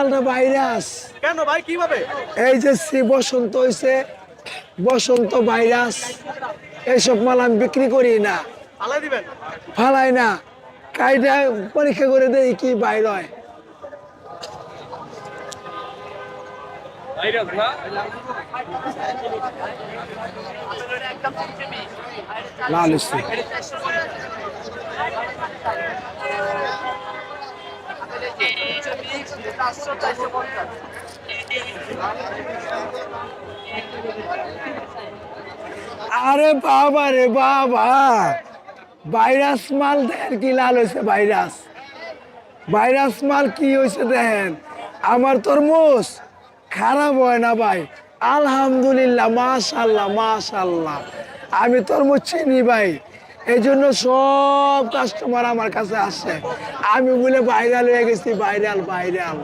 মালটা ভাইরাস। কেন ভাই কিভাবে? এই যে বসন্ত হইছে, বসন্ত ভাইরাস, এইসব মাল আমি বিক্রি করি না, ফালাই দিবেন? ফালাই না, কাইটা পরীক্ষা করে দেই কি বাইর হয়। লাল হইছে। আরে বাবা রে বাবা, ভাইরাস মাল দেখেন কি লাল হয়েছে। ভাইরাস ভাইরাস মাল কি হয়েছে দেখেন। আমার তরমুজ খারাপ হয় না ভাই, আলহামদুলিল্লাহ, মাশাল্লাহ মাশাল্লাহ। আমি তরমুজ চিনি ভাই, এই জন্য সব কাস্টমার আমার কাছে আসে। আমি বলে ভাইরাল হয়ে গেছি, ভাইরাল ভাইরাল।